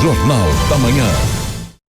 Jornal da Manhã.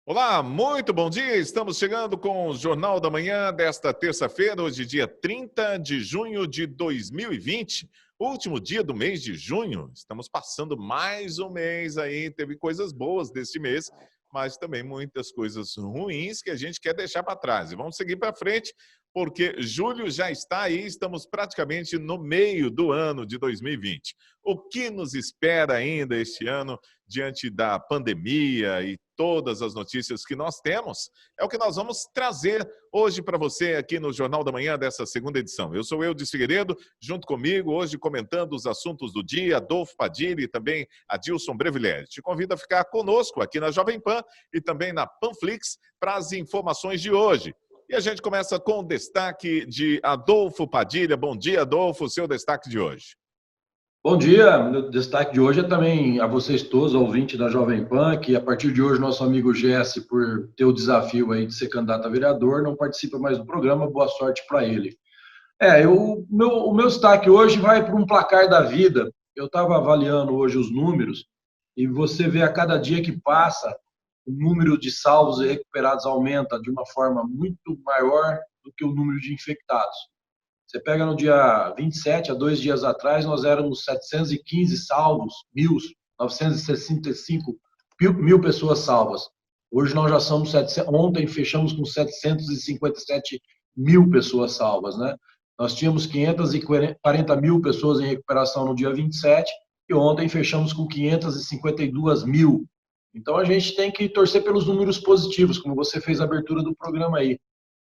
Olá, muito bom dia. Estamos chegando com o Jornal da Manhã desta terça-feira, hoje dia 30 de junho de 2020, último dia do mês de junho. Estamos passando mais um mês aí, teve coisas boas deste mês, mas também muitas coisas ruins que a gente quer deixar para trás. E vamos seguir para frente, porque julho já está aí, estamos praticamente no meio do ano de 2020. O que nos espera ainda este ano, diante da pandemia e todas as notícias que nós temos, é o que nós vamos trazer hoje para você aqui no Jornal da Manhã dessa segunda edição. Eu sou Eudes Figueiredo, junto comigo, hoje comentando os assuntos do dia, Adolfo Padilha e também Adilson Brevileri. Te convido a ficar conosco aqui na Jovem Pan e também na Panflix para as informações de hoje. E a gente começa com o destaque de Adolfo Padilha. Bom dia, Adolfo, seu destaque de hoje. Bom dia, meu destaque de hoje é também a vocês todos, ouvintes da Jovem Pan, que a partir de hoje nosso amigo Jesse, por ter o desafio aí de ser candidato a vereador, não participa mais do programa, boa sorte para ele. O meu destaque hoje vai para um placar da vida. Eu estava avaliando hoje os números e você vê a cada dia que passa, o número de salvos e recuperados aumenta de uma forma muito maior do que o número de infectados. Você pega no dia 27, há 2 dias atrás, nós éramos 715 salvos, 965 mil pessoas salvas. Hoje nós já somos, ontem fechamos com 757 mil pessoas salvas, né? Nós tínhamos 540 mil pessoas em recuperação no dia 27 e ontem fechamos com 552 mil. Então a gente tem que torcer pelos números positivos, como você fez a abertura do programa aí.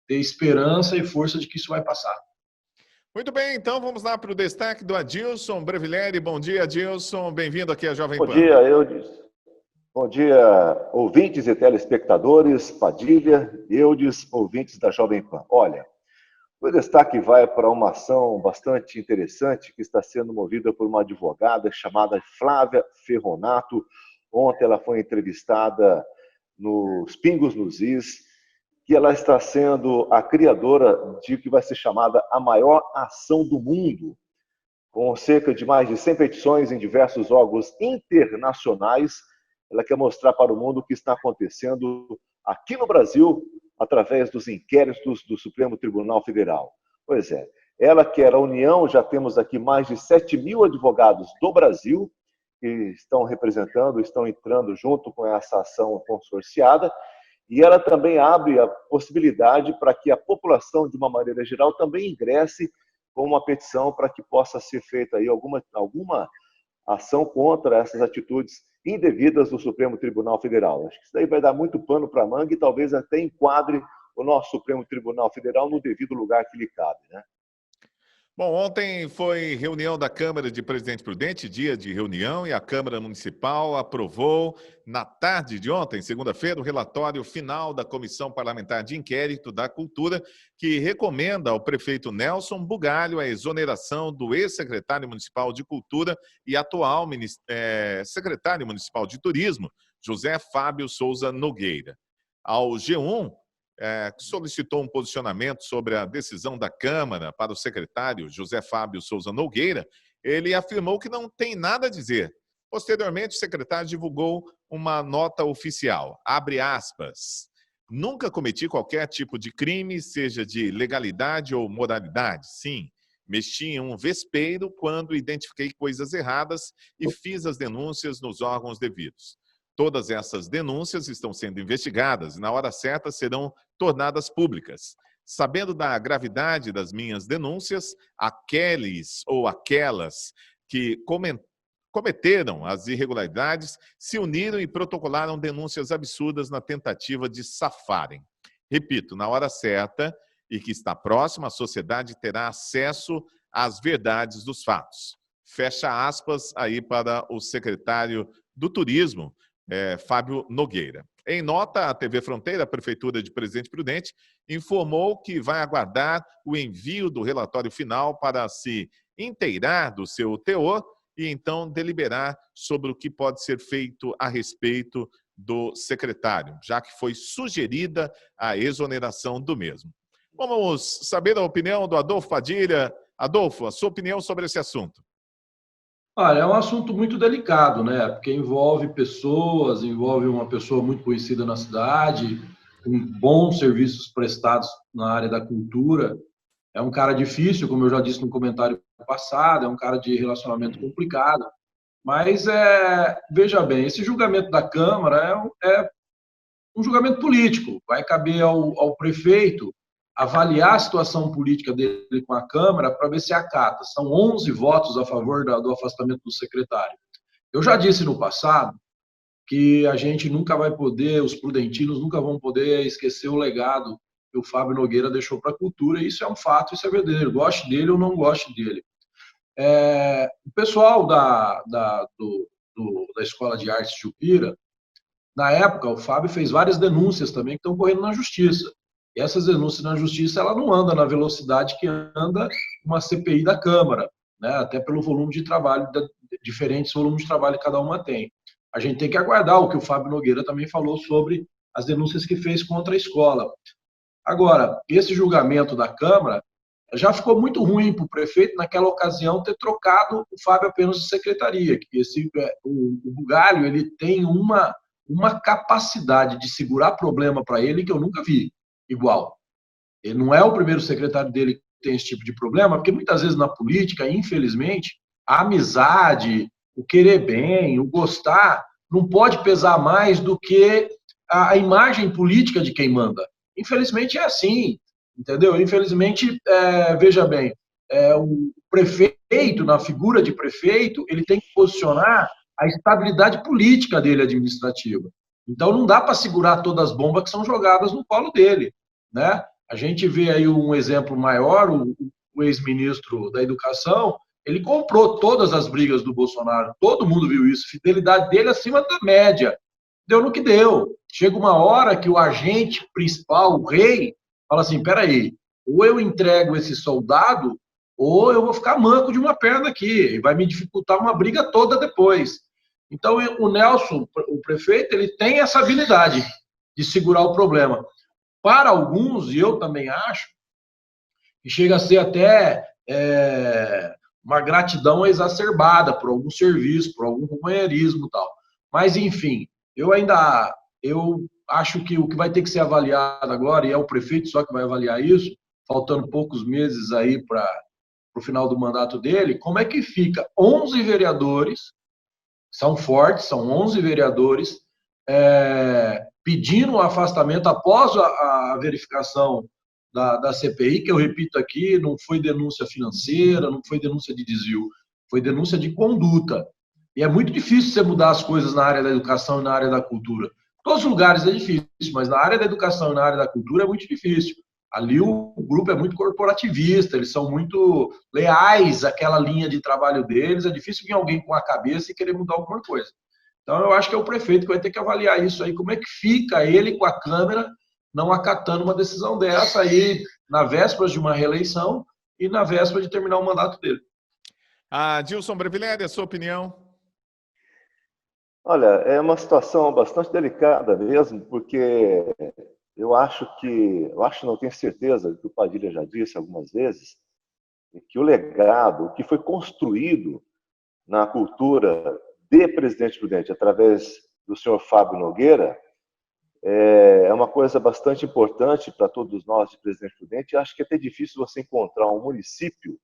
Ter esperança e força de que isso vai passar. Muito bem, então vamos lá para o destaque do Adilson Brevileri. Bom dia, Adilson. Bem-vindo aqui à Jovem Pan. Bom dia, Eudes. Bom dia, ouvintes e telespectadores, Padilha, Eudes, ouvintes da Jovem Pan. Olha, o destaque vai para uma ação bastante interessante que está sendo movida por uma advogada chamada Flávia Ferronato. Ontem ela foi entrevistada nos Pingos nos Is, que ela está sendo a criadora de que vai ser chamada a maior ação do mundo, com cerca de mais de 100 petições em diversos órgãos internacionais. Ela quer mostrar para o mundo o que está acontecendo aqui no Brasil, através dos inquéritos do Supremo Tribunal Federal. Pois é, ela quer a união, já temos aqui mais de 7 mil advogados do Brasil, que estão representando, estão entrando junto com essa ação consorciada, e ela também abre a possibilidade para que a população, de uma maneira geral, também ingresse com uma petição para que possa ser feita aí alguma ação contra essas atitudes indevidas do Supremo Tribunal Federal. Acho que isso daí vai dar muito pano para a manga e talvez até enquadre o nosso Supremo Tribunal Federal no devido lugar que lhe cabe, né? Bom, ontem foi reunião da Câmara de Presidente Prudente, dia de reunião, e a Câmara Municipal aprovou, na tarde de ontem, segunda-feira, o relatório final da Comissão Parlamentar de Inquérito da Cultura, que recomenda ao prefeito Nelson Bugalho a exoneração do ex-secretário municipal de Cultura e atual secretário municipal de Turismo, José Fábio Souza Nogueira. Ao G1, que solicitou um posicionamento sobre a decisão da Câmara para o secretário José Fábio Souza Nogueira, ele afirmou que não tem nada a dizer. Posteriormente, o secretário divulgou uma nota oficial, abre aspas, nunca cometi qualquer tipo de crime, seja de legalidade ou moralidade. Sim, mexi em um vespeiro quando identifiquei coisas erradas e fiz as denúncias nos órgãos devidos. Todas essas denúncias estão sendo investigadas e, na hora certa, serão tornadas públicas. Sabendo da gravidade das minhas denúncias, aqueles ou aquelas que cometeram as irregularidades se uniram e protocolaram denúncias absurdas na tentativa de safarem. Repito, na hora certa e que está próxima, a sociedade terá acesso às verdades dos fatos. Fecha aspas aí para o secretário do Turismo, Fábio Nogueira. Em nota, a TV Fronteira, a Prefeitura de Presidente Prudente, informou que vai aguardar o envio do relatório final para se inteirar do seu teor e então deliberar sobre o que pode ser feito a respeito do secretário, já que foi sugerida a exoneração do mesmo. Vamos saber a opinião do Adolfo Padilha. Adolfo, a sua opinião sobre esse assunto. Olha, é um assunto muito delicado, né? Porque envolve pessoas, envolve uma pessoa muito conhecida na cidade, com bons serviços prestados na área da cultura. É um cara difícil, como eu já disse no comentário passado, é um cara de relacionamento complicado. Mas, veja bem, esse julgamento da Câmara é um julgamento político. Vai caber ao prefeito avaliar a situação política dele com a Câmara para ver se acata. São 11 votos a favor do afastamento do secretário. Eu já disse no passado que a gente nunca vai poder, os prudentinos nunca vão poder esquecer o legado que o Fábio Nogueira deixou para a cultura, e isso é um fato, isso é verdadeiro, goste dele ou não goste dele. O pessoal da Escola de Artes de Upira, na época, o Fábio fez várias denúncias também que estão correndo na justiça. E essas denúncias na justiça, ela não anda na velocidade que anda uma CPI da Câmara, né? Até pelo volume de trabalho, diferentes volumes de trabalho que cada uma tem. A gente tem que aguardar o que o Fábio Nogueira também falou sobre as denúncias que fez contra a escola. Agora, esse julgamento da Câmara já ficou muito ruim para o prefeito, naquela ocasião, ter trocado o Fábio apenas de secretaria. Que o Bugalho ele tem uma capacidade de segurar problema para ele que eu nunca vi igual. Ele não é o primeiro secretário dele que tem esse tipo de problema, porque muitas vezes na política, infelizmente, a amizade, o querer bem, o gostar, não pode pesar mais do que a imagem política de quem manda. Infelizmente é assim, entendeu? Infelizmente, veja bem, o prefeito, na figura de prefeito, ele tem que posicionar a estabilidade política dele administrativa. Então não dá para segurar todas as bombas que são jogadas no colo dele, né? A gente vê aí um exemplo maior, o ex-ministro da Educação, ele comprou todas as brigas do Bolsonaro, todo mundo viu isso, fidelidade dele acima da média. Deu no que deu. Chega uma hora que o agente principal, o rei, fala assim, peraí, ou eu entrego esse soldado, ou eu vou ficar manco de uma perna aqui, e vai me dificultar uma briga toda depois. Então, o Nelson, o prefeito, ele tem essa habilidade de segurar o problema. Para alguns, e eu também acho, que chega a ser até uma gratidão exacerbada por algum serviço, por algum companheirismo e tal. Mas, enfim, eu acho que o que vai ter que ser avaliado agora, e é o prefeito só que vai avaliar isso, faltando poucos meses aí para o final do mandato dele, como é que fica 11 vereadores, são fortes, são 11 vereadores, pedindo o afastamento após a verificação da CPI, que eu repito aqui, não foi denúncia financeira, não foi denúncia de desvio, foi denúncia de conduta. E é muito difícil você mudar as coisas na área da educação e na área da cultura. Em todos os lugares é difícil, mas na área da educação e na área da cultura é muito difícil. Ali o grupo é muito corporativista, eles são muito leais àquela linha de trabalho deles, é difícil vir alguém com a cabeça e querer mudar alguma coisa. Então, eu acho que é o prefeito que vai ter que avaliar isso aí, como é que fica ele com a Câmara não acatando uma decisão dessa aí na véspera de uma reeleição e na véspera de terminar o mandato dele. Dilson Brevileri, a sua opinião? Olha, é uma situação bastante delicada mesmo, porque eu acho, não tenho certeza, que o Padilha já disse algumas vezes, que o legado, o que foi construído na cultura de Presidente Prudente, através do senhor Fábio Nogueira, é uma coisa bastante importante para todos nós de Presidente Prudente. Acho que é até difícil você encontrar um município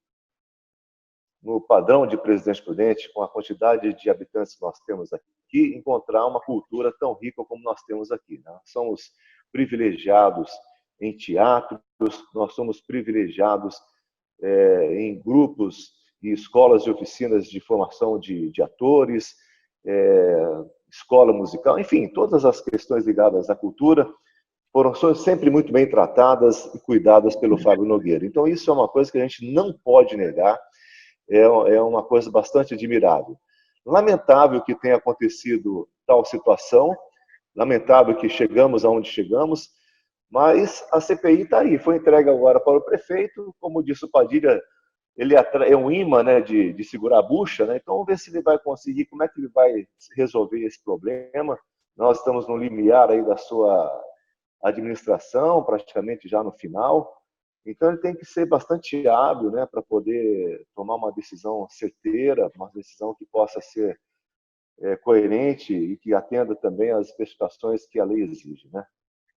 no padrão de Presidente Prudente, com a quantidade de habitantes que nós temos aqui, encontrar uma cultura tão rica como nós temos aqui. Nós somos privilegiados em teatros, nós somos privilegiados em grupos e escolas e oficinas de formação de atores, escola musical, enfim, todas as questões ligadas à cultura são sempre muito bem tratadas e cuidadas pelo Fábio Nogueira. Então, isso é uma coisa que a gente não pode negar, é uma coisa bastante admirável. Lamentável que tenha acontecido tal situação, lamentável que chegamos aonde chegamos, mas a CPI está aí, foi entregue agora para o prefeito, como disse o Padilha, ele é um imã, né, de segurar a bucha, né? Então vamos ver se ele vai conseguir, como é que ele vai resolver esse problema. Nós estamos no limiar aí da sua administração, praticamente já no final. Então, ele tem que ser bastante hábil, né, para poder tomar uma decisão certeira, uma decisão que possa ser coerente e que atenda também às especificações que a lei exige, né?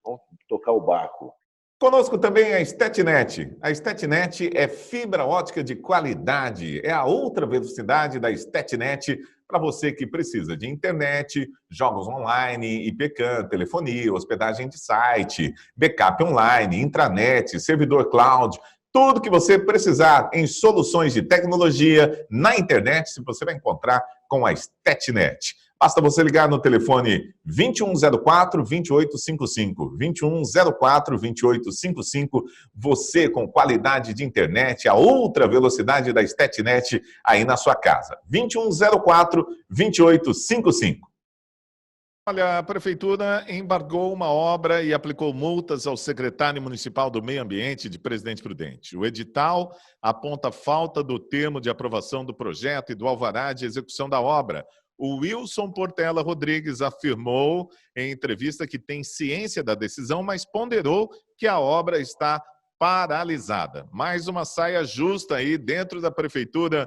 Vamos tocar o barco. Conosco também a StatNet. A StatNet é fibra ótica de qualidade. É a outra velocidade da StatNet para você que precisa de internet, jogos online, IPCAM, telefonia, hospedagem de site, backup online, intranet, servidor cloud. Tudo que você precisar em soluções de tecnologia na internet, você vai encontrar com a StatNet. Basta você ligar no telefone 2104-2855. 2104-2855. Você com qualidade de internet, a outra velocidade da StatNet aí na sua casa. 2104-2855. Olha, a Prefeitura embargou uma obra e aplicou multas ao secretário municipal do Meio Ambiente de Presidente Prudente. O edital aponta falta do termo de aprovação do projeto e do alvará de execução da obra. O Wilson Portela Rodrigues afirmou em entrevista que tem ciência da decisão, mas ponderou que a obra está paralisada. Mais uma saia justa aí dentro da Prefeitura,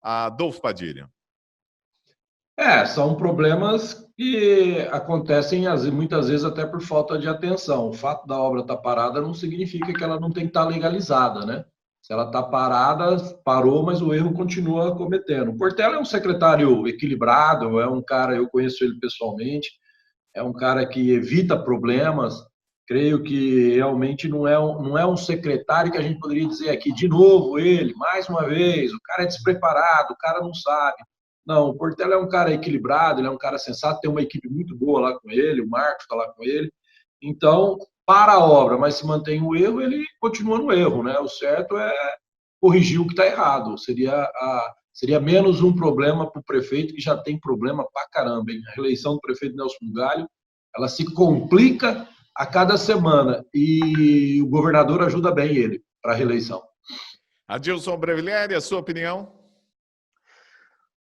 Adolfo Padilha. São problemas que acontecem muitas vezes até por falta de atenção. O fato da obra estar parada não significa que ela não tem que estar legalizada, né? Se ela está parada, parou, mas o erro continua cometendo. O Portela é um secretário equilibrado, é um cara, eu conheço ele pessoalmente, é um cara que evita problemas. Creio que realmente não é um secretário que a gente poderia dizer aqui, de novo ele, mais uma vez, o cara é despreparado, o cara não sabe. Não, o Portela é um cara equilibrado, ele é um cara sensato, tem uma equipe muito boa lá com ele, o Marcos está lá com ele. Então, para a obra, mas se mantém o erro, ele continua no erro, né? O certo é corrigir o que está errado. Seria menos um problema para o prefeito, que já tem problema pra caramba, hein? A reeleição do prefeito Nelson Bugalho, ela se complica a cada semana e o governador ajuda bem ele para a reeleição. Adilson Breviglieri, a sua opinião?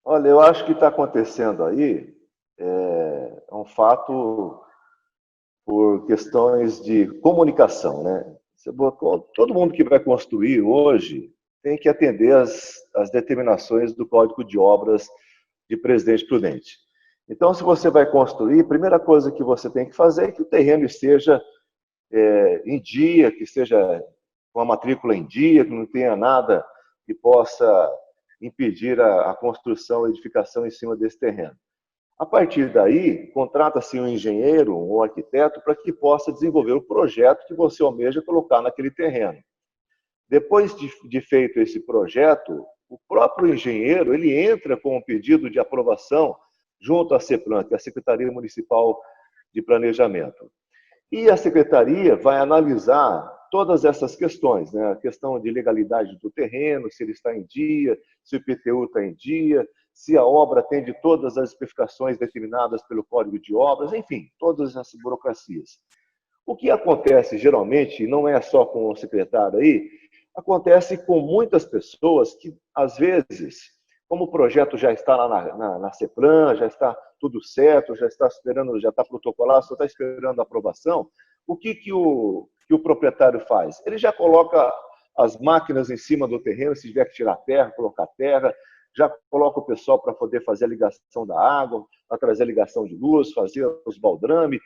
Olha, eu acho que está acontecendo aí é um fato por questões de comunicação, né? Todo mundo que vai construir hoje tem que atender às determinações do Código de Obras de Presidente Prudente. Então, se você vai construir, a primeira coisa que você tem que fazer é que o terreno esteja em dia, que esteja com a matrícula em dia, que não tenha nada que possa impedir a construção, a edificação em cima desse terreno. A partir daí, contrata-se um engenheiro, um arquiteto, para que possa desenvolver o projeto que você almeja colocar naquele terreno. Depois de feito esse projeto, o próprio engenheiro ele entra com um pedido de aprovação junto à CEPLAN, que é a Secretaria Municipal de Planejamento. E a Secretaria vai analisar todas essas questões, né? A questão de legalidade do terreno, se ele está em dia, se o IPTU está em dia, se a obra atende todas as especificações determinadas pelo Código de Obras, enfim, todas essas burocracias. O que acontece geralmente, e não é só com o secretário aí, acontece com muitas pessoas que, às vezes, como o projeto já está lá na CEPLAN, já está tudo certo, já está esperando, já está protocolado, só está esperando a aprovação, o que o proprietário faz? Ele já coloca as máquinas em cima do terreno, se tiver que tirar terra, colocar terra, já coloca o pessoal para poder fazer a ligação da água, para trazer a ligação de luz, fazer os baldrame,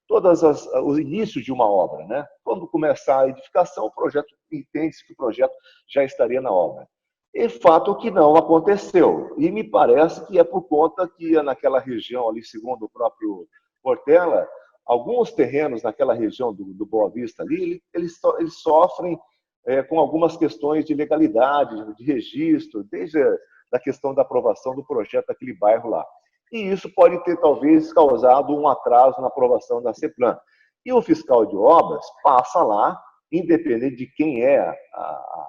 todos os inícios de uma obra, né? Quando começar a edificação, o projeto entende-se que o projeto já estaria na obra. E fato que não aconteceu. E me parece que é por conta que naquela região ali, segundo o próprio Portela, alguns terrenos naquela região do Boa Vista ali, eles sofrem com algumas questões de legalidade, de registro, desde a questão da aprovação do projeto daquele bairro lá. E isso pode ter, talvez, causado um atraso na aprovação da CEPLAN. E o fiscal de obras passa lá, independente de quem é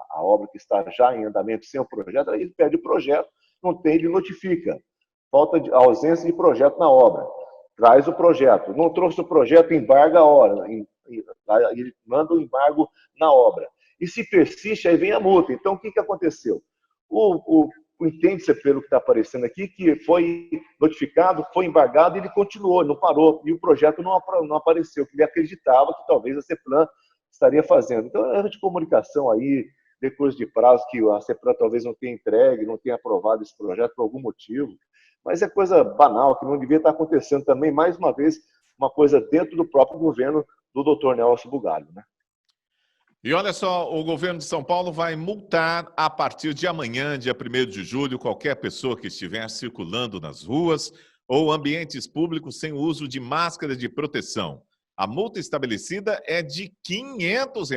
a obra que está já em andamento sem o projeto, ele pede o projeto, não tem, ele notifica. A ausência de projeto na obra. Traz o projeto. Não trouxe o projeto, embarga a hora. Ele manda o embargo na obra. E se persiste, aí vem a multa. Então, o que aconteceu? Entende-se pelo que está aparecendo aqui, que foi notificado, foi embargado e ele continuou, não parou. E o projeto não apareceu, que ele acreditava que talvez a CEPLAN estaria fazendo. Então, erro de comunicação aí, decurso de prazo que a CEPRAM talvez não tenha entregue, não tenha aprovado esse projeto por algum motivo, mas é coisa banal, que não devia estar acontecendo também, mais uma vez, uma coisa dentro do próprio governo do doutor Nelson Bugalho, né? E olha só, o governo de São Paulo vai multar a partir de amanhã, dia 1º de julho, qualquer pessoa que estiver circulando nas ruas ou ambientes públicos sem uso de máscara de proteção. A multa estabelecida é de R$ 500.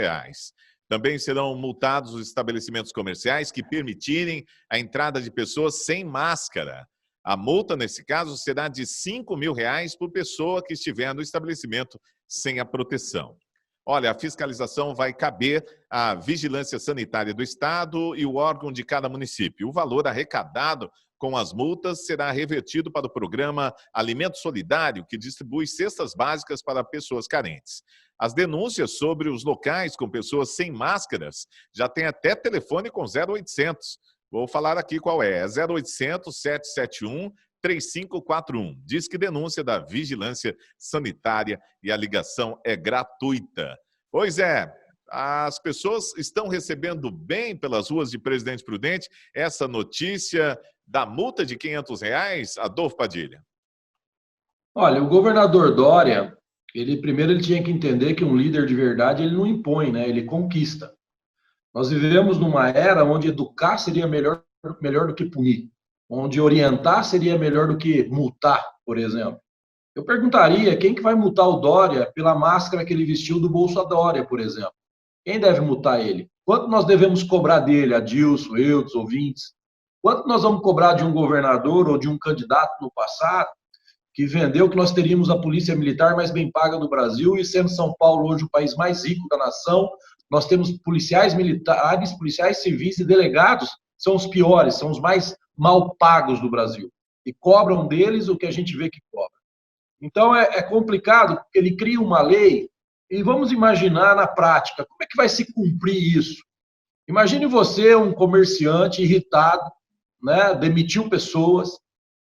Também serão multados os estabelecimentos comerciais que permitirem a entrada de pessoas sem máscara. A multa, nesse caso, será de R$ 5.000 por pessoa que estiver no estabelecimento sem a proteção. Olha, a fiscalização vai caber à Vigilância Sanitária do Estado e o órgão de cada município. O valor arrecadado com as multas será revertido para o programa Alimento Solidário, que distribui cestas básicas para pessoas carentes. As denúncias sobre os locais com pessoas sem máscaras já tem até telefone com 0800. Vou falar aqui qual é. É 0800 771 3541. Diz que denúncia da Vigilância Sanitária e a ligação é gratuita. Pois é, as pessoas estão recebendo bem pelas ruas de Presidente Prudente essa notícia da multa de R$ 500, Adolfo Padilha? Olha, o governador Dória, primeiro ele tinha que entender que um líder de verdade ele não impõe, né? Ele conquista. Nós vivemos numa era onde educar seria melhor do que punir, onde orientar seria melhor do que multar, por exemplo. Eu perguntaria quem que vai multar o Dória pela máscara que ele vestiu do Bolsa Dória, por exemplo. Quem deve multar ele? Quanto nós devemos cobrar dele, Adilson, eu, os ouvintes? Quanto nós vamos cobrar de um governador ou de um candidato no passado que vendeu que nós teríamos a polícia militar mais bem paga do Brasil e sendo São Paulo hoje o país mais rico da nação, nós temos policiais militares, policiais civis e delegados, são os piores, são os mais mal pagos do Brasil. E cobram deles o que a gente vê que cobra. Então é complicado, porque ele cria uma lei e vamos imaginar na prática, como é que vai se cumprir isso? Imagine você, um comerciante irritado, né, demitiu pessoas,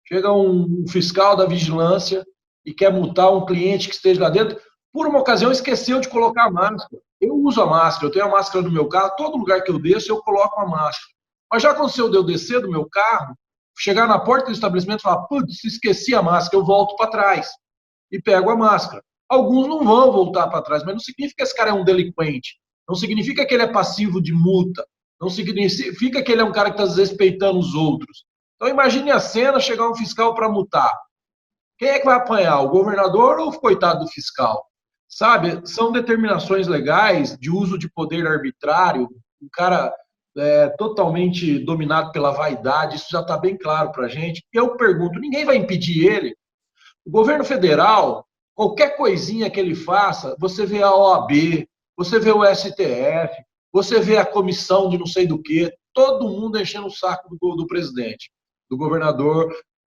chega um fiscal da vigilância e quer multar um cliente que esteja lá dentro, por uma ocasião esqueceu de colocar a máscara. Eu uso a máscara, eu tenho a máscara no meu carro, todo lugar que eu desço eu coloco a máscara. Mas já aconteceu de eu descer do meu carro, chegar na porta do estabelecimento e falar, putz, esqueci a máscara, eu volto para trás e pego a máscara. Alguns não vão voltar para trás, mas não significa que esse cara é um delinquente, não significa que ele é passivo de multa, não significa que ele é um cara que está desrespeitando os outros. Então imagine a cena, chegar um fiscal para multar. Quem é que vai apanhar, o governador ou o coitado do fiscal? Sabe, são determinações legais de uso de poder arbitrário, um cara totalmente dominado pela vaidade, isso já está bem claro para a gente. Eu pergunto, ninguém vai impedir ele? O governo federal, qualquer coisinha que ele faça, você vê a OAB, você vê o STF, você vê a comissão de não sei do que, todo mundo enchendo o saco do presidente, do governador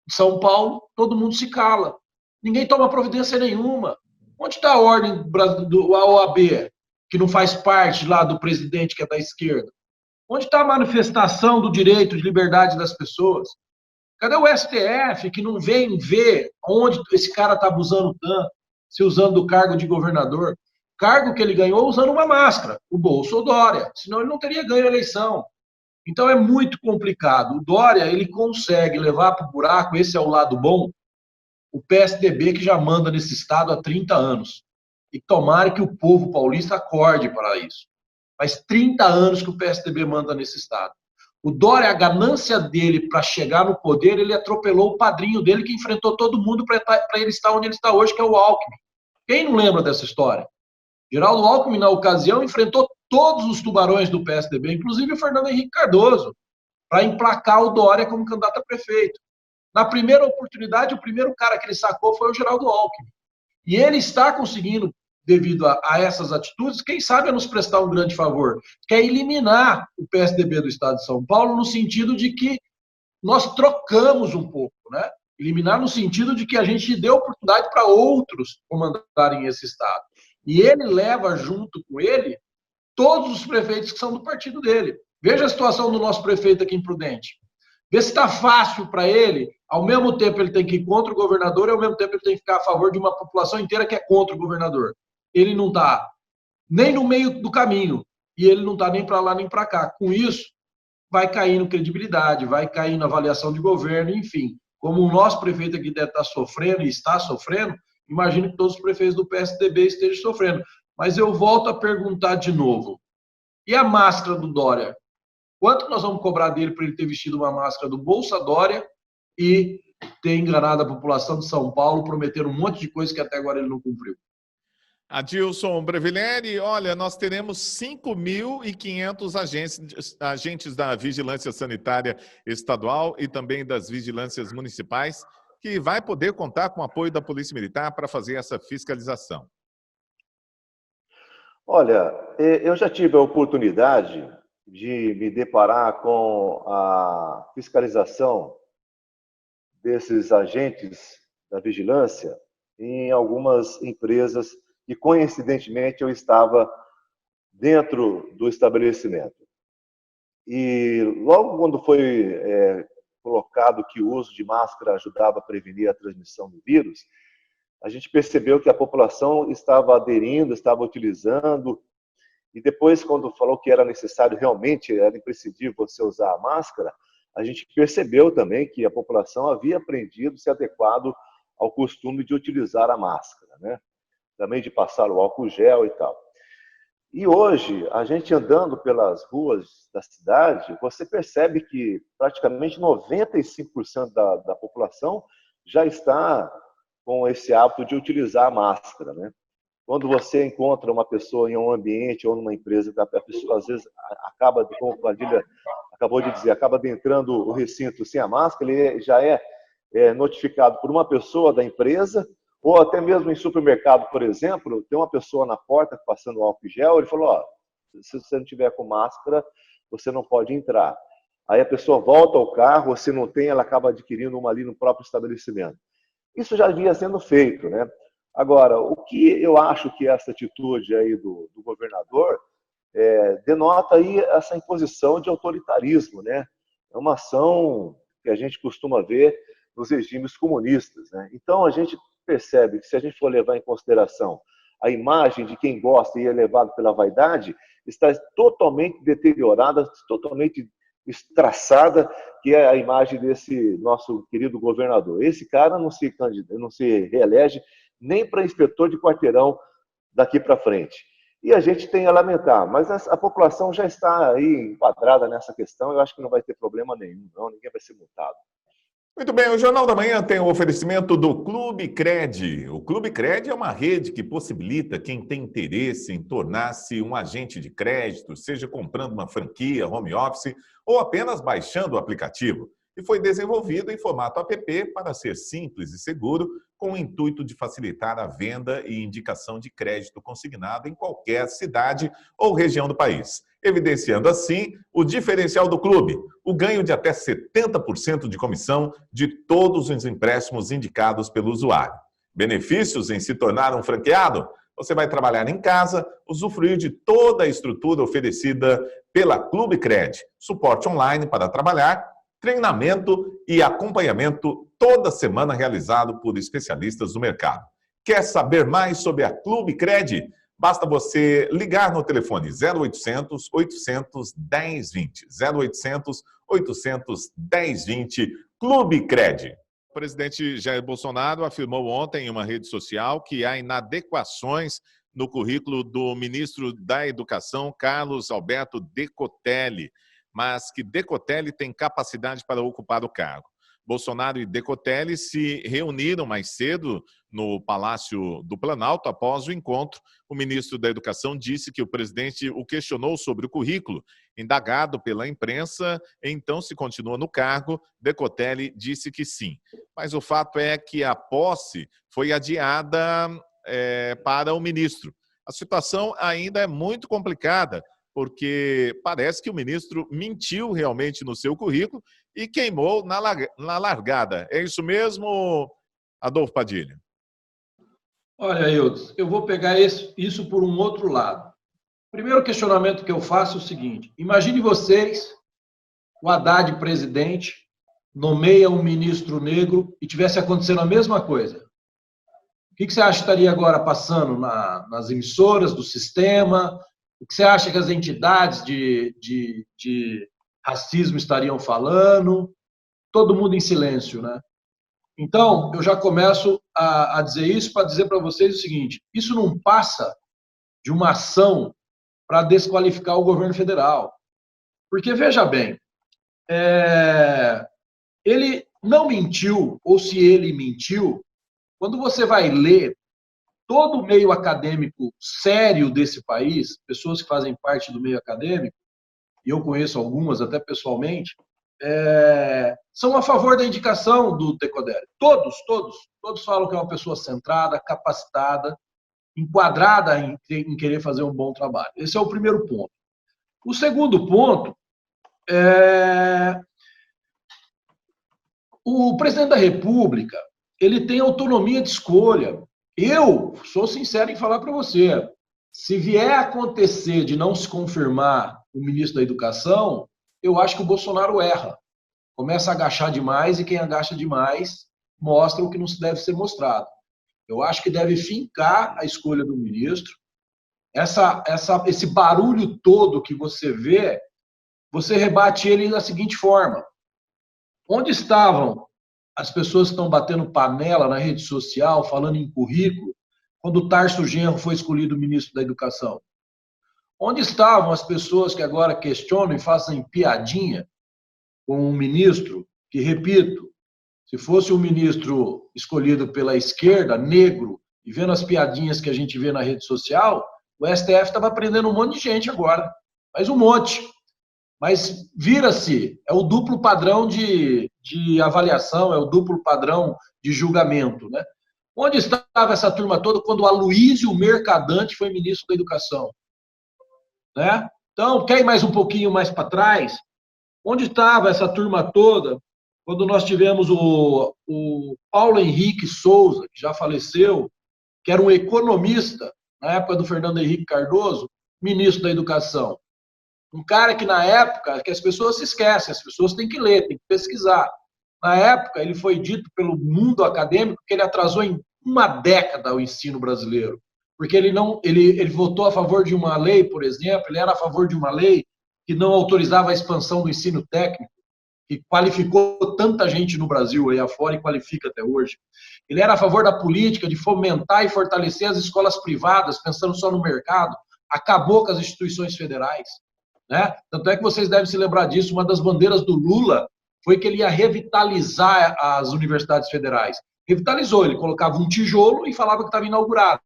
de São Paulo, todo mundo se cala. Ninguém toma providência nenhuma. Onde está a ordem do OAB, que não faz parte lá do presidente que é da esquerda? Onde está a manifestação do direito de liberdade das pessoas? Cadê o STF, que não vem ver onde esse cara está abusando tanto, se usando do cargo de governador? Cargo que ele ganhou usando uma máscara, o Bolsa Dória, senão ele não teria ganho a eleição. Então é muito complicado. O Dória, ele consegue levar para o buraco, esse é o lado bom, o PSDB que já manda nesse estado há 30 anos. E tomara que o povo paulista acorde para isso. Faz 30 anos que o PSDB manda nesse estado. O Dória, a ganância dele para chegar no poder, ele atropelou o padrinho dele que enfrentou todo mundo para ele estar onde ele está hoje, que é o Alckmin. Quem não lembra dessa história? Geraldo Alckmin, na ocasião, enfrentou todos os tubarões do PSDB, inclusive o Fernando Henrique Cardoso, para emplacar o Dória como candidato a prefeito. Na primeira oportunidade, o primeiro cara que ele sacou foi o Geraldo Alckmin. E ele está conseguindo, devido a essas atitudes, quem sabe nos prestar um grande favor, que é eliminar o PSDB do estado de São Paulo, no sentido de que nós trocamos um pouco, né? Eliminar no sentido de que a gente deu oportunidade para outros comandarem esse estado. E ele leva junto com ele todos os prefeitos que são do partido dele. Veja a situação do nosso prefeito aqui em Prudente. Vê se está fácil para ele, ao mesmo tempo ele tem que ir contra o governador e ao mesmo tempo ele tem que ficar a favor de uma população inteira que é contra o governador. Ele não está. nem no meio do caminho. E ele não está nem para lá nem para cá. Com isso, vai caindo credibilidade, vai caindo avaliação de governo, enfim. Como o nosso prefeito aqui deve estar sofrendo e está sofrendo, imagino que todos os prefeitos do PSDB estejam sofrendo. Mas eu volto a perguntar de novo. E a máscara do Dória? Quanto nós vamos cobrar dele para ele ter vestido uma máscara do Bolsa Dória e ter enganado a população de São Paulo, prometendo um monte de coisa que até agora ele não cumpriu? Adilson Brevileri, olha, nós teremos 5.500 agentes da Vigilância Sanitária Estadual e também das vigilâncias municipais, que vai poder contar com o apoio da Polícia Militar para fazer essa fiscalização. Olha, eu já tive a oportunidade de me deparar com a fiscalização desses agentes da vigilância em algumas empresas e, coincidentemente, eu estava dentro do estabelecimento. E logo quando foi colocado que o uso de máscara ajudava a prevenir a transmissão do vírus, a gente percebeu que a população estava aderindo, estava utilizando, e depois, quando falou que era necessário, realmente era imprescindível você usar a máscara, a gente percebeu também que a população havia aprendido, se adequado ao costume de utilizar a máscara, né? Também de passar o álcool gel e tal. E hoje, a gente andando pelas ruas da cidade, você percebe que praticamente 95% da população já está com esse hábito de utilizar a máscara, né? Quando você encontra uma pessoa em um ambiente ou numa empresa, a pessoa às vezes acaba, como o Padilha acabou de dizer, acaba adentrando o recinto sem a máscara, ele já é notificado por uma pessoa da empresa, ou até mesmo em supermercado, por exemplo, tem uma pessoa na porta passando álcool gel, ele falou, ó, se você não tiver com máscara, você não pode entrar. Aí a pessoa volta ao carro, ou se não tem, ela acaba adquirindo uma ali no próprio estabelecimento. Isso já vinha sendo feito, né? Agora, o que eu acho que essa atitude aí do governador denota aí essa imposição de autoritarismo, né? É uma ação que a gente costuma ver nos regimes comunistas, né? Então, a gente percebe que se a gente for levar em consideração a imagem de quem gosta e é levado pela vaidade, está totalmente deteriorada, totalmente estraçada, que é a imagem desse nosso querido governador. Esse cara não se reelege nem para inspetor de quarteirão daqui para frente. E a gente tem a lamentar, mas a população já está aí enquadrada nessa questão, eu acho que não vai ter problema nenhum, não, ninguém vai ser multado. Muito bem, o Jornal da Manhã tem o oferecimento do Clube Cred. O Clube Cred é uma rede que possibilita quem tem interesse em tornar-se um agente de crédito, seja comprando uma franquia, home office ou apenas baixando o aplicativo. E foi desenvolvido em formato app para ser simples e seguro, com o intuito de facilitar a venda e indicação de crédito consignado em qualquer cidade ou região do país, evidenciando assim o diferencial do clube, o ganho de até 70% de comissão de todos os empréstimos indicados pelo usuário. Benefícios em se tornar um franqueado? Você vai trabalhar em casa, usufruir de toda a estrutura oferecida pela Clube Cred, suporte online para trabalhar, treinamento e acompanhamento toda semana realizado por especialistas do mercado. Quer saber mais sobre a Clube Cred? Basta você ligar no telefone 0800 800 1020. 0800 800 1020. Clube Cred. O presidente Jair Bolsonaro afirmou ontem em uma rede social que há inadequações no currículo do ministro da Educação, Carlos Alberto Decotelli, mas que Decotelli tem capacidade para ocupar o cargo. Bolsonaro e Decotelli se reuniram mais cedo no Palácio do Planalto após o encontro. O ministro da Educação disse que o presidente o questionou sobre o currículo. Indagado pela imprensa, então se continua no cargo, Decotelli disse que sim. Mas o fato é que a posse foi adiada para o ministro. A situação ainda é muito complicada, porque parece que o ministro mentiu realmente no seu currículo e queimou na largada. É isso mesmo, Adolfo Padilha? Olha, Eudes, eu vou pegar isso por um outro lado. O primeiro questionamento que eu faço é o seguinte: imagine vocês, o Haddad presidente, nomeia um ministro negro e tivesse acontecendo a mesma coisa. que você acha que estaria agora passando nas emissoras do sistema? O que você acha que as entidades de racismo estariam falando? Todo mundo em silêncio, né? Então, eu já começo a dizer isso para dizer para vocês o seguinte: isso não passa de uma ação para desqualificar o governo federal. Porque, veja bem, ele não mentiu, ou se ele mentiu, quando você vai ler todo o meio acadêmico sério desse país, pessoas que fazem parte do meio acadêmico, e eu conheço algumas até pessoalmente, são a favor da indicação do Decotelli. Todos falam que é uma pessoa centrada, capacitada, enquadrada em querer fazer um bom trabalho. Esse é o primeiro ponto. O segundo ponto é o presidente da República, ele tem autonomia de escolha. Eu sou sincero em falar para você, se vier a acontecer de não se confirmar o ministro da Educação, eu acho que o Bolsonaro erra. Começa a agachar demais e quem agacha demais mostra o que não se deve ser mostrado. Eu acho que deve fincar a escolha do ministro. Esse barulho todo que você vê, você rebate ele da seguinte forma: onde estavam as pessoas que estão batendo panela na rede social, falando em currículo, quando o Tarso Genro foi escolhido ministro da Educação? Onde estavam as pessoas que agora questionam e fazem piadinha com um ministro que, repito, se fosse um ministro escolhido pela esquerda, negro, e vendo as piadinhas que a gente vê na rede social, o STF estava prendendo um monte de gente agora, mas um monte. Mas vira-se, é o duplo padrão de avaliação, é o duplo padrão de julgamento, né? Onde estava essa turma toda quando o Aloysio Mercadante foi ministro da Educação? Né? Então, quer ir mais um pouquinho mais para trás? Onde estava essa turma toda quando nós tivemos o Paulo Henrique Souza, que já faleceu, que era um economista, na época do Fernando Henrique Cardoso, ministro da Educação? Um cara que, na época, que as pessoas se esquecem, as pessoas têm que ler, têm que pesquisar. Na época, ele foi dito pelo mundo acadêmico que ele atrasou em uma década o ensino brasileiro, porque ele votou a favor de uma lei, por exemplo, ele era a favor de uma lei que não autorizava a expansão do ensino técnico, que qualificou tanta gente no Brasil aí afora e qualifica até hoje. Ele era a favor da política de fomentar e fortalecer as escolas privadas, pensando só no mercado, acabou com as instituições federais. Né? Tanto é que vocês devem se lembrar disso, uma das bandeiras do Lula foi que ele ia revitalizar as universidades federais. Revitalizou, ele colocava um tijolo e falava que estava inaugurado.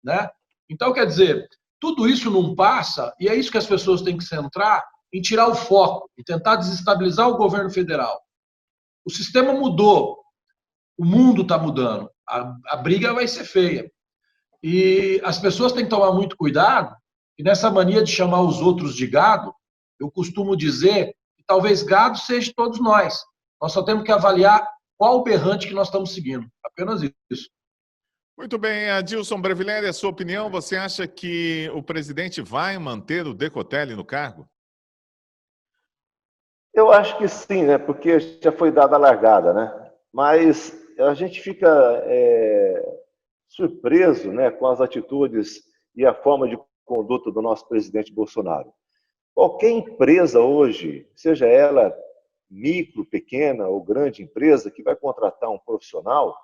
Né? Então, quer dizer, tudo isso não passa, e é isso que as pessoas têm que centrar, em tirar o foco, e tentar desestabilizar o governo federal. O sistema mudou, o mundo está mudando, a briga vai ser feia. E as pessoas têm que tomar muito cuidado, e nessa mania de chamar os outros de gado, eu costumo dizer que talvez gado seja todos nós. Nós só temos que avaliar qual o berrante que nós estamos seguindo. Apenas isso. Muito bem, Adilson Brevileri, a sua opinião, você acha que o presidente vai manter o Decotelli no cargo? Eu acho que sim, né? Porque já foi dada a largada, né? Mas a gente fica surpreso, né, com as atitudes e a forma de conduta do nosso presidente Bolsonaro. Qualquer empresa hoje, seja ela micro, pequena ou grande empresa, que vai contratar um profissional,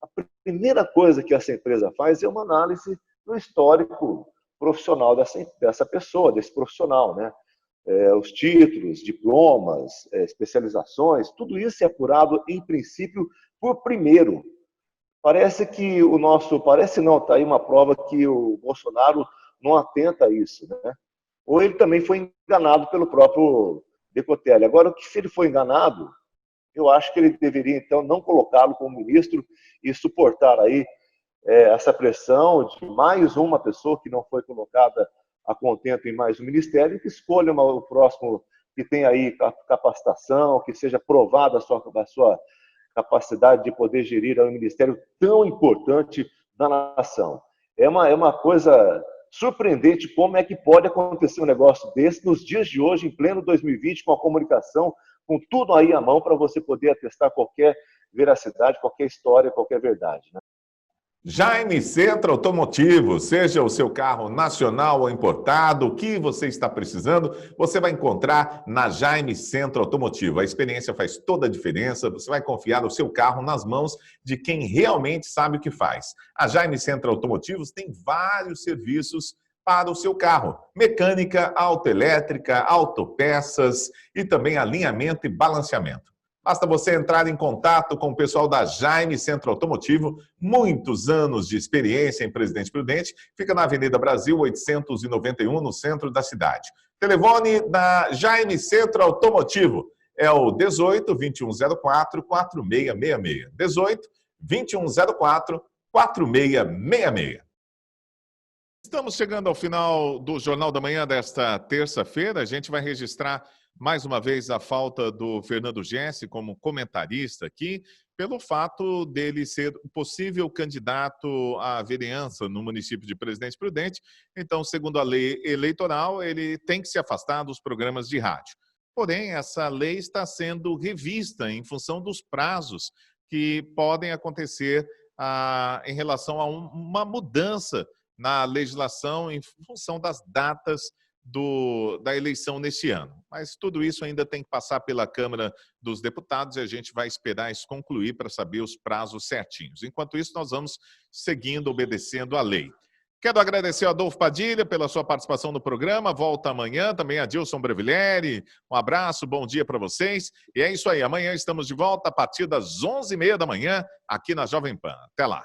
a primeira coisa que essa empresa faz é uma análise do histórico profissional dessa pessoa, desse profissional, né? Os títulos, diplomas, especializações, tudo isso é apurado, em princípio, por primeiro. Parece que parece não, está aí uma prova que o Bolsonaro não atenta a isso, né? Ou ele também foi enganado pelo próprio Decotelli. Agora, se ele foi enganado, eu acho que ele deveria, então, não colocá-lo como ministro e suportar aí essa pressão de mais uma pessoa que não foi colocada a contento em mais um ministério, que escolha o próximo que tem aí capacitação, que seja provada a sua capacidade de poder gerir um ministério tão importante da nação. É uma coisa surpreendente como é que pode acontecer um negócio desse nos dias de hoje, em pleno 2020, com a comunicação, com tudo aí à mão para você poder atestar qualquer veracidade, qualquer história, qualquer verdade, né? Jaime Centro Automotivo, seja o seu carro nacional ou importado, o que você está precisando, você vai encontrar na Jaime Centro Automotivo. A experiência faz toda a diferença, você vai confiar o seu carro nas mãos de quem realmente sabe o que faz. A Jaime Centro Automotivos tem vários serviços para o seu carro: mecânica, autoelétrica, autopeças e também alinhamento e balanceamento. Basta você entrar em contato com o pessoal da Jaime Centro Automotivo, muitos anos de experiência em Presidente Prudente, fica na Avenida Brasil 891, no centro da cidade. Telefone da Jaime Centro Automotivo é o 18 2104 4666. 18 2104 4666. Estamos chegando ao final do Jornal da Manhã desta terça-feira. A gente vai registrar mais uma vez a falta do Fernando Gessi como comentarista aqui, pelo fato dele ser o possível candidato à vereança no município de Presidente Prudente. Então, segundo a lei eleitoral, ele tem que se afastar dos programas de rádio. Porém, essa lei está sendo revista em função dos prazos que podem acontecer em relação a uma mudança na legislação em função das datas da eleição neste ano. Mas tudo isso ainda tem que passar pela Câmara dos Deputados e a gente vai esperar isso concluir para saber os prazos certinhos. Enquanto isso, nós vamos seguindo, obedecendo a lei. Quero agradecer ao Adolfo Padilha pela sua participação no programa. Volta amanhã, também a Dilson Brevileri. Um abraço, bom dia para vocês. E é isso aí, amanhã estamos de volta a partir das 11h30 da manhã aqui na Jovem Pan. Até lá.